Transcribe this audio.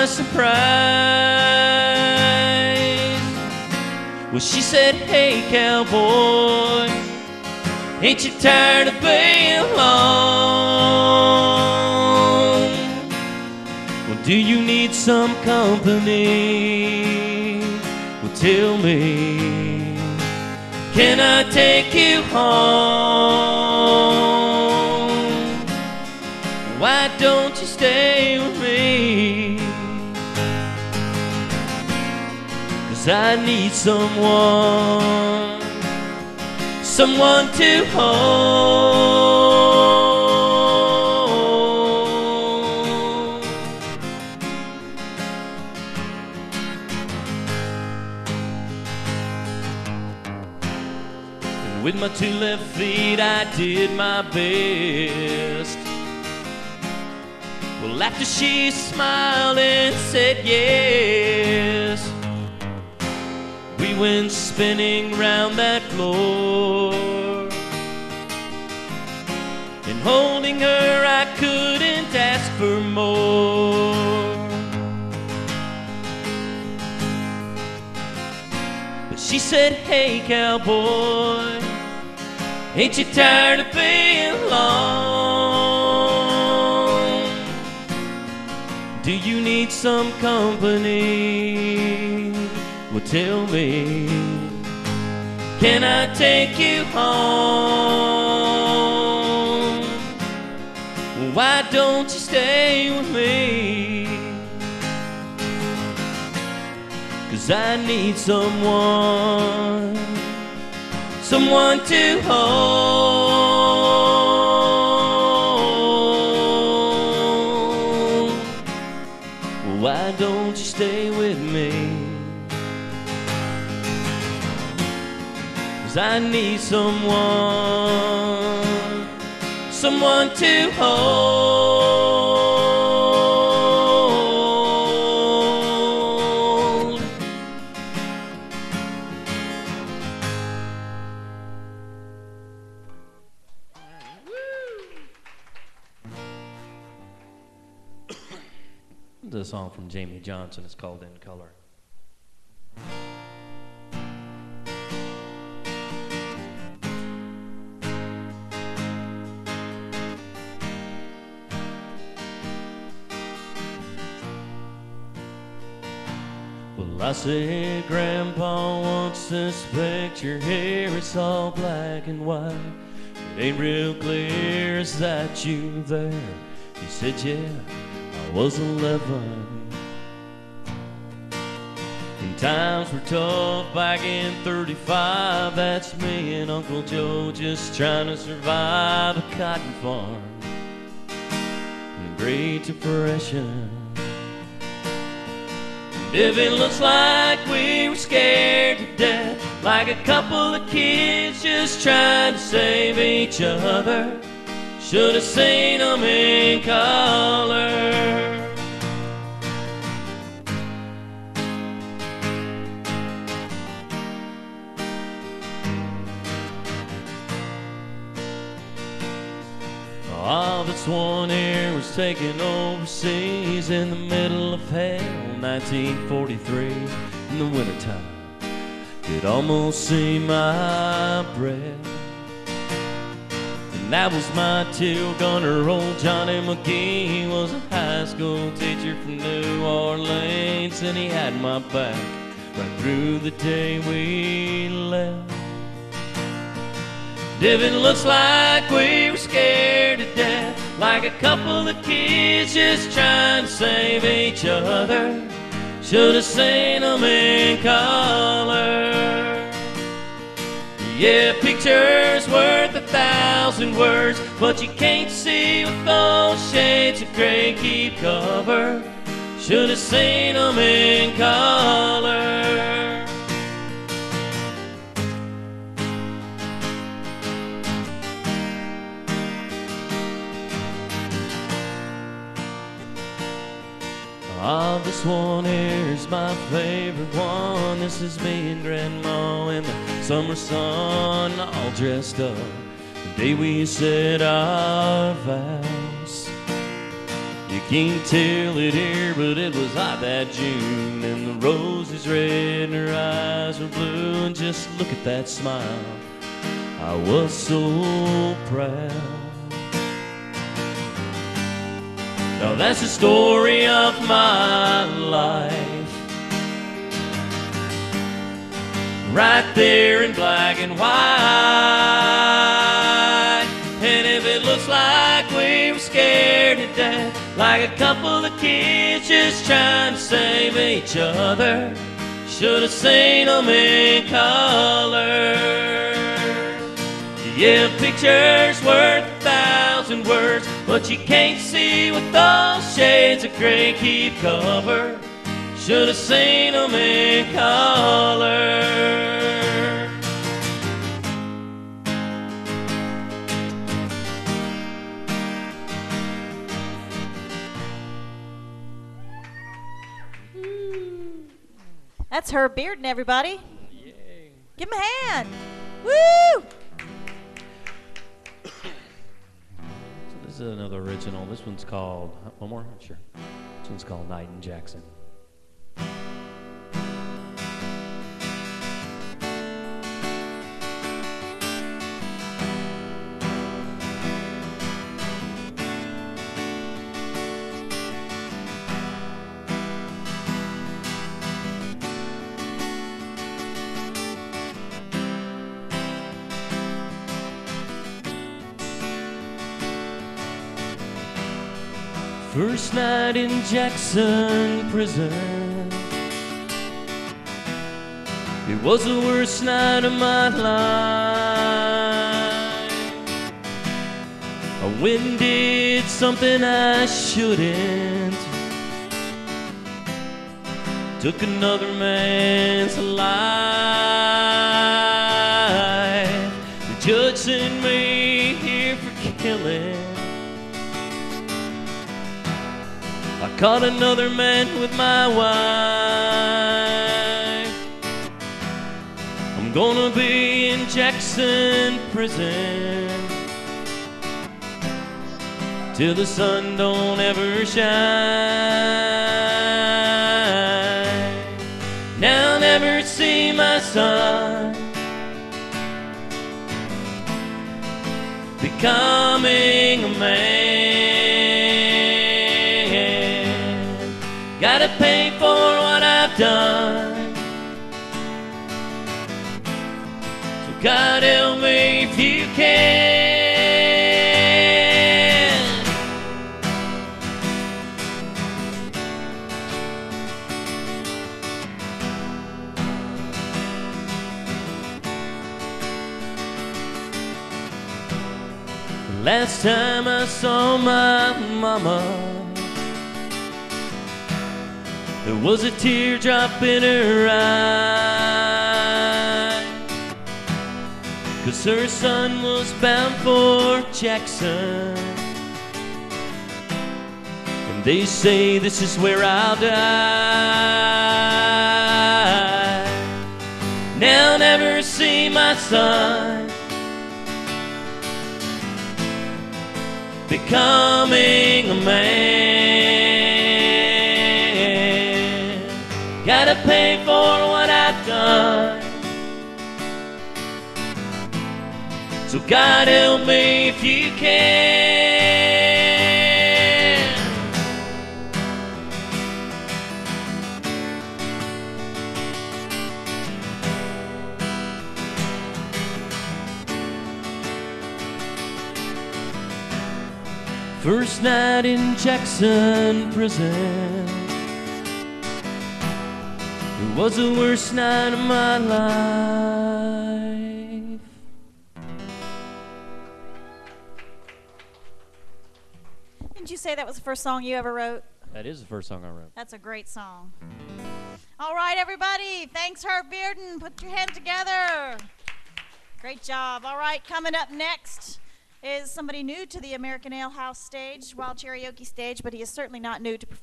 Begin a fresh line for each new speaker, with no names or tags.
by surprise. Well, she said, hey cowboy, ain't you tired of being alone? Well, do you need some company? Well, tell me, can I take you home? Why don't you stay with me? 'Cause I need someone to hold. And with my two left feet I did my best. Well, after she smiled and said yes, we went spinning round that floor. And holding her I couldn't ask for more. But she said, hey cowboy, ain't you tired of being alone? Do you need some company? Well, tell me, can I take you home? Well, why don't you stay with me? 'Cause I need someone to hold. Well, why don't you stay with me? 'Cause I need someone to hold. The song from Jamie Johnson is called In Color. Well, I said, Grandpa wants this picture here, it's all black and white. It ain't real clear, is that you there? He said, yeah, I was 11. And times were tough back in 35. That's me and Uncle Joe just trying to survive a cotton farm in the Great Depression. If it looks like we were scared to death, like a couple of kids just trying to save each other, should have seen them in color. Oh, this one here was taken overseas in the middle of hell, 1943, in the wintertime. Could almost see my breath. And that was my two gunner. Old Johnny McGee was a high school teacher from New Orleans, and he had my back right through the day we left. If it looks like we were scared to death, like a couple of kids just trying to save each other, should have seen them in color. Yeah, picture's worth 1,000 words, but you can't see with those shades of gray keep cover. Should have seen them in color. Ah, this one here's my favorite one. This is me and Grandma in the summer sun, all dressed up the day we said our vows. You can't tell it here, but it was hot that June, and the roses red and her eyes were blue, and just look at that smile, I was so proud. Now that's the story of my life, right there in black and white. And if it looks like we were scared to death, like a couple of kids just trying to save each other, should have seen them in color. Yeah, a picture's worth 1,000 words, but you can't see what those shades of gray keep cover. Should have seen them in color.
That's her Bearden, everybody.
Yay.
Give him a hand. Woo!
So this is another original. This one's called, one more? Sure. This one's called Night in Jackson. First night in Jackson prison, it was the worst night of my life. I went and did something I shouldn't, took another man's life. The judge sent me here for killing. I caught another man with my wife. I'm gonna be in Jackson prison till the sun don't ever shine. Now I'll never see my son becoming a man. Gotta pay for what I've done, so God help me if you can. The last time I saw my mama, there was a teardrop in her eye, 'cause her son was bound for Jackson, and they say this is where I'll die. Now I'll never see my son becoming a man. Gotta pay for what I've done, so God help me if you can. First night in Jackson prison, it was the worst night of my life.
Didn't you say that was the first song you ever wrote?
That is the first song I wrote.
That's a great song. All right, everybody. Thanks, Herb Bearden. Put your hands together. Great job. All right, coming up next is somebody new to the American Ale House stage, WyldCheriOke stage, but he is certainly not new to perform.